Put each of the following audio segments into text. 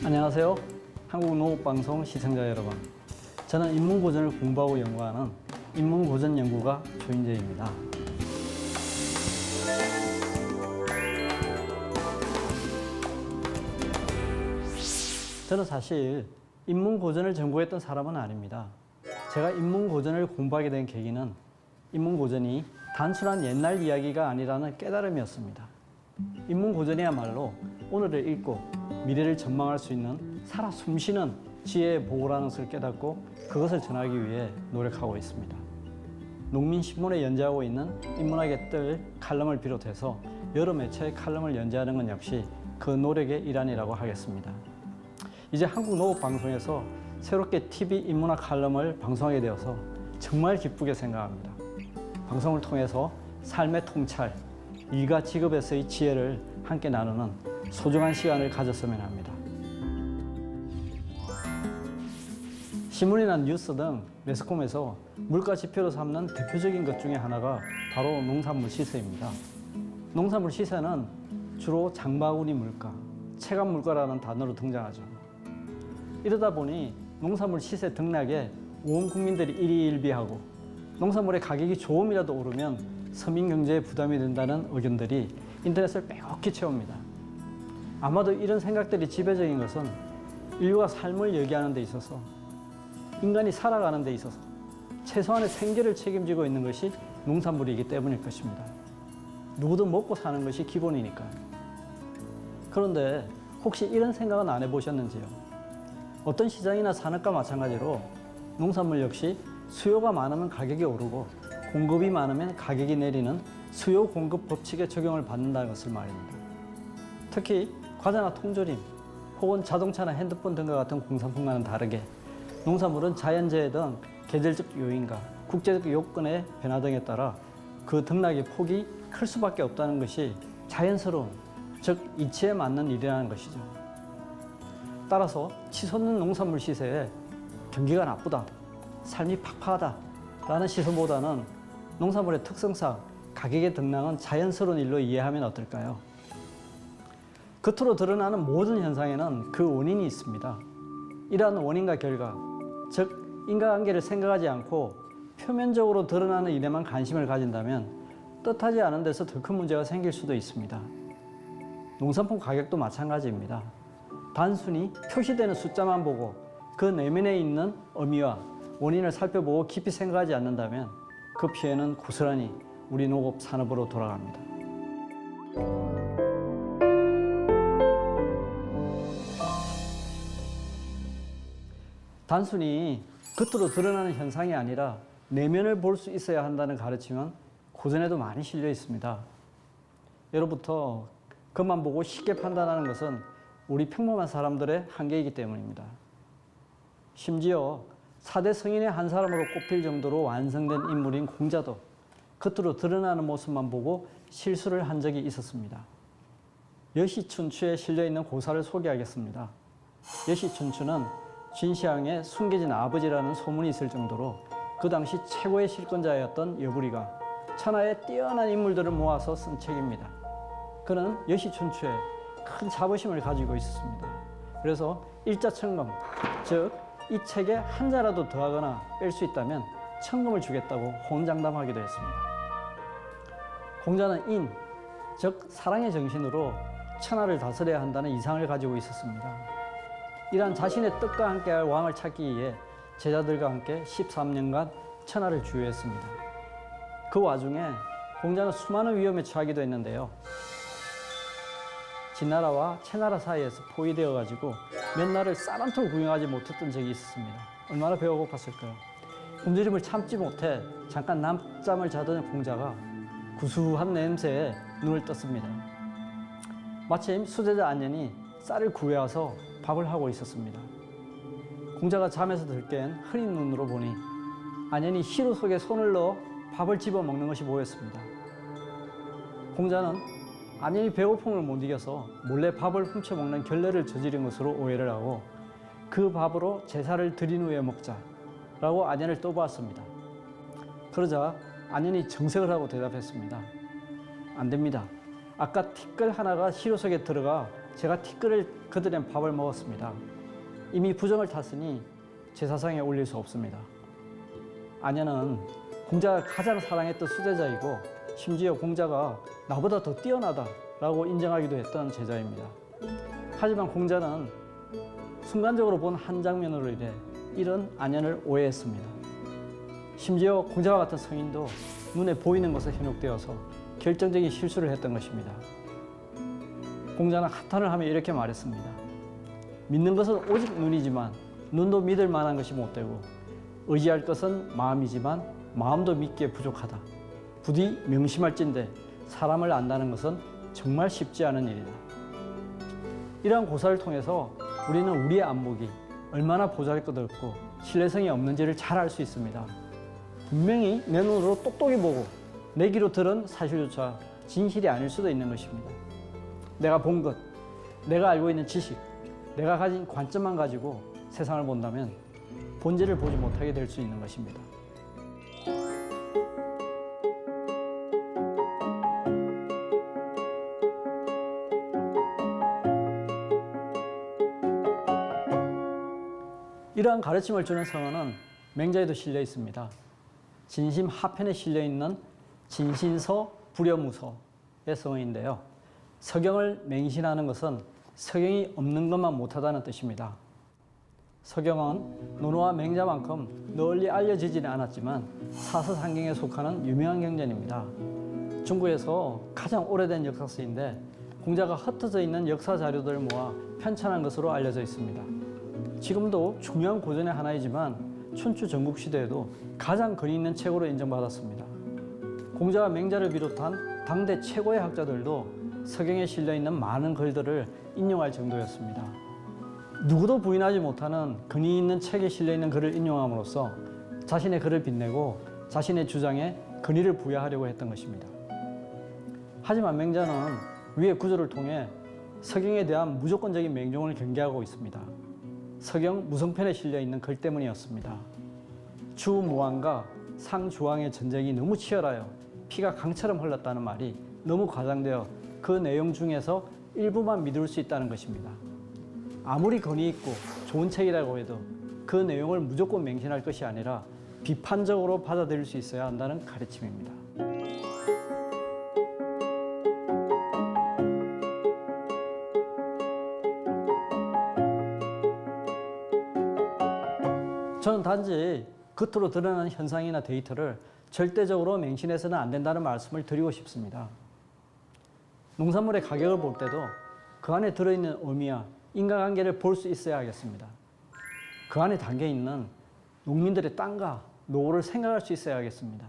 안녕하세요. 한국농업방송 시청자 여러분. 저는 인문고전을 공부하고 연구하는 인문고전연구가 조인재입니다. 저는 사실 인문고전을 전공했던 사람은 아닙니다. 제가 인문고전을 공부하게 된 계기는 인문고전이 단순한 옛날 이야기가 아니라는 깨달음이었습니다. 인문고전이야말로 오늘을 읽고 미래를 전망할 수 있는 살아 숨쉬는 지혜의 보고라는 것을 깨닫고 그것을 전하기 위해 노력하고 있습니다. 농민신문에 연재하고 있는 인문학의 뜰 칼럼을 비롯해서 여러 매체의 칼럼을 연재하는 건 역시 그 노력의 일환이라고 하겠습니다. 이제 한국농업방송에서 새롭게 TV 인문학 칼럼을 방송하게 되어서 정말 기쁘게 생각합니다. 방송을 통해서 삶의 통찰, 일과 직업에서의 지혜를 함께 나누는 소중한 시간을 가졌으면 합니다. 신문이나 뉴스 등 매스컴에서 물가 지표로 삼는 대표적인 것 중에 하나가 바로 농산물 시세입니다. 농산물 시세는 주로 장바구니 물가, 체감 물가라는 단어로 등장하죠. 이러다 보니 농산물 시세 등락에 온 국민들이 일희일비하고 농산물의 가격이 조금이라도 오르면 서민 경제에 부담이 된다는 의견들이 인터넷을 빼곡히 채웁니다. 아마도 이런 생각들이 지배적인 것은 인류가 삶을 여기하는 데 있어서 인간이 살아가는 데 있어서 최소한의 생계를 책임지고 있는 것이 농산물이기 때문일 것입니다. 누구든 먹고 사는 것이 기본이니까요. 그런데 혹시 이런 생각은 안 해보셨는지요? 어떤 시장이나 산업과 마찬가지로 농산물 역시 수요가 많으면 가격이 오르고 공급이 많으면 가격이 내리는 수요 공급 법칙에 적용을 받는다는 것을 말입니다. 특히 과자나 통조림 혹은 자동차나 핸드폰 등과 같은 공산품과는 다르게 농산물은 자연재해 등 계절적 요인과 국제적 요건의 변화 등에 따라 그 등락의 폭이 클 수밖에 없다는 것이 자연스러운, 즉 이치에 맞는 일이라는 것이죠. 따라서 치솟는 농산물 시세에 경기가 나쁘다, 삶이 팍팍하다 라는 시선보다는 농산물의 특성상 가격의 등락은 자연스러운 일로 이해하면 어떨까요? 겉으로 드러나는 모든 현상에는 그 원인이 있습니다. 이러한 원인과 결과, 즉 인과관계를 생각하지 않고 표면적으로 드러나는 일에만 관심을 가진다면 뜻하지 않은 데서 더 큰 문제가 생길 수도 있습니다. 농산품 가격도 마찬가지입니다. 단순히 표시되는 숫자만 보고 그 내면에 있는 의미와 원인을 살펴보고 깊이 생각하지 않는다면 그 피해는 고스란히 우리 농업 산업으로 돌아갑니다. 단순히 겉으로 드러나는 현상이 아니라 내면을 볼 수 있어야 한다는 가르침은 고전에도 많이 실려 있습니다. 예로부터 겉만 보고 쉽게 판단하는 것은 우리 평범한 사람들의 한계이기 때문입니다. 심지어 4대 성인의 한 사람으로 꼽힐 정도로 완성된 인물인 공자도 겉으로 드러나는 모습만 보고 실수를 한 적이 있었습니다. 여시춘추에 실려있는 고사를 소개하겠습니다. 여시춘추는 진시황의 숨겨진 아버지라는 소문이 있을 정도로 그 당시 최고의 실권자였던 여부리가 천하의 뛰어난 인물들을 모아서 쓴 책입니다. 그는 여시춘추에 큰 자부심을 가지고 있었습니다. 그래서 일자천금, 즉 이 책에 한자라도 더하거나 뺄 수 있다면 천금을 주겠다고 호언장담하기도 했습니다. 공자는 인, 즉 사랑의 정신으로 천하를 다스려야 한다는 이상을 가지고 있었습니다. 이러한 자신의 뜻과 함께할 왕을 찾기 위해 제자들과 함께 13년간 천하를 주유했습니다. 그 와중에 공자는 수많은 위험에 처하기도 했는데요. 진나라와 채나라 사이에서 포위되어 가지고 몇 날을 쌀 한 톨 구경하지 못했던 적이 있었습니다. 얼마나 배가 고팠을까요? 굶주림을 참지 못해 잠깐 낮잠을 자던 공자가 구수한 냄새에 눈을 떴습니다. 마침 수제자 안년이 쌀을 구해와서 밥을 하고 있었습니다. 공자가 잠에서 들깬 흐린 눈으로 보니 안년이 시루 속에 손을 넣어 밥을 집어 먹는 것이 보였습니다. 공자는 안년이 배고픔을 못 이겨서 몰래 밥을 훔쳐먹는 결례를 저지른 것으로 오해를 하고 그 밥으로 제사를 드린 후에 먹자라고 안년을 떠보았습니다. 그러자 안년이 정색을 하고 대답했습니다. 안 됩니다. 아까 티끌 하나가 시루 속에 들어가 제가 티끌을 거드낸 밥을 먹었습니다. 이미 부정을 탔으니 제사상에 올릴 수 없습니다. 아녀는 공자가 가장 사랑했던 수제자이고 심지어 공자가 나보다 더 뛰어나다라고 인정하기도 했던 제자입니다. 하지만 공자는 순간적으로 본 한 장면으로 인해 이런 아년을 오해했습니다. 심지어 공자와 같은 성인도 눈에 보이는 것에 현혹되어서 결정적인 실수를 했던 것입니다. 공자는 한탄을 하며 이렇게 말했습니다. 믿는 것은 오직 눈이지만 눈도 믿을 만한 것이 못되고 의지할 것은 마음이지만 마음도 믿기에 부족하다. 부디 명심할진대 사람을 안다는 것은 정말 쉽지 않은 일이다. 이러한 고사를 통해서 우리는 우리의 안목이 얼마나 보잘것없고 신뢰성이 없는지를 잘 알 수 있습니다. 분명히 내 눈으로 똑똑히 보고 내 귀로 들은 사실조차 진실이 아닐 수도 있는 것입니다. 내가 본 것, 내가 알고 있는 지식, 내가 가진 관점만 가지고 세상을 본다면 본질을 보지 못하게 될 수 있는 것입니다. 이러한 가르침을 주는 성어는 맹자에도 실려 있습니다. 진심 하편에 실려 있는 진신서 불여무서의 성어인데요. 서경을 맹신하는 것은 서경이 없는 것만 못하다는 뜻입니다. 서경은 논어와 맹자만큼 널리 알려지지는 않았지만 사서상경에 속하는 유명한 경전입니다. 중국에서 가장 오래된 역사서인데 공자가 흩어져 있는 역사 자료들을 모아 편찬한 것으로 알려져 있습니다. 지금도 중요한 고전의 하나이지만 춘추 전국시대에도 가장 권위 있는 책으로 인정받았습니다. 공자와 맹자를 비롯한 당대 최고의 학자들도 서경에 실려있는 많은 글들을 인용할 정도였습니다. 누구도 부인하지 못하는 권위 있는 책에 실려있는 글을 인용함으로써 자신의 글을 빛내고 자신의 주장에 권위를 부여하려고 했던 것입니다. 하지만 맹자는 위의 구조를 통해 서경에 대한 무조건적인 맹종을 경계하고 있습니다. 서경 무성편에 실려있는 글 때문이었습니다. 주무왕과 상주왕의 전쟁이 너무 치열하여 피가 강처럼 흘렀다는 말이 너무 과장되어 그 내용 중에서 일부만 믿을 수 있다는 것입니다. 아무리 권위 있고 좋은 책이라고 해도 그 내용을 무조건 맹신할 것이 아니라 비판적으로 받아들일 수 있어야 한다는 가르침입니다. 저는 단지 겉으로 드러나는 현상이나 데이터를 절대적으로 맹신해서는 안 된다는 말씀을 드리고 싶습니다. 농산물의 가격을 볼 때도 그 안에 들어있는 의미와 인과관계를 볼 수 있어야 하겠습니다. 그 안에 담겨 있는 농민들의 땀과 노고를 생각할 수 있어야 하겠습니다.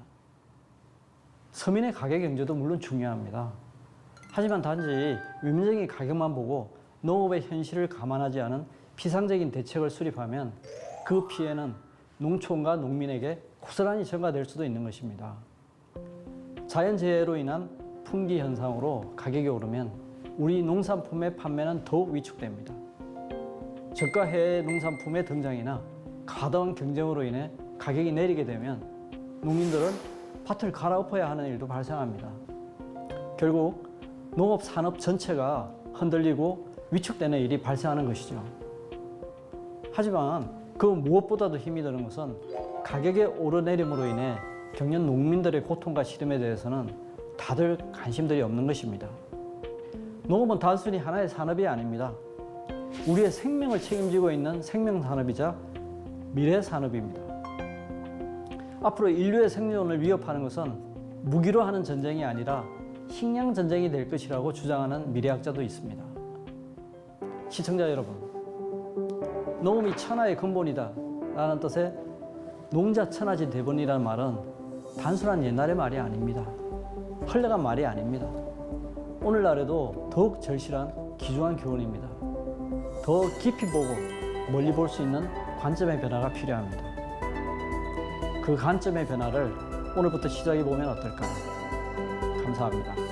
서민의 가격 경제도 물론 중요합니다. 하지만 단지 외면적인 가격만 보고 농업의 현실을 감안하지 않은 피상적인 대책을 수립하면 그 피해는 농촌과 농민에게 고스란히 전가될 수도 있는 것입니다. 자연재해로 인한 품귀 현상으로 가격이 오르면 우리 농산품의 판매는 더욱 위축됩니다. 저가해외 농산품의 등장이나 과다한 경쟁으로 인해 가격이 내리게 되면 농민들은 밭을 갈아엎어야 하는 일도 발생합니다. 결국 농업 산업 전체가 흔들리고 위축되는 일이 발생하는 것이죠. 하지만 그 무엇보다도 힘이 드는 것은 가격의 오르내림으로 인해 겪는 농민들의 고통과 시름에 대해서는 다들 관심들이 없는 것입니다. 농업은 단순히 하나의 산업이 아닙니다. 우리의 생명을 책임지고 있는 생명산업이자 미래산업입니다. 앞으로 인류의 생존을 위협하는 것은 무기로 하는 전쟁이 아니라 식량 전쟁이 될 것이라고 주장하는 미래학자도 있습니다. 시청자 여러분, 농업이 천하의 근본이다 라는 뜻의 농자 천하지 대본이라는 말은 단순한 옛날의 말이 아닙니다. 흘러간 말이 아닙니다. 오늘날에도 더욱 절실한 귀중한 교훈입니다. 더 깊이 보고 멀리 볼 수 있는 관점의 변화가 필요합니다. 그 관점의 변화를 오늘부터 시작해 보면 어떨까? 감사합니다.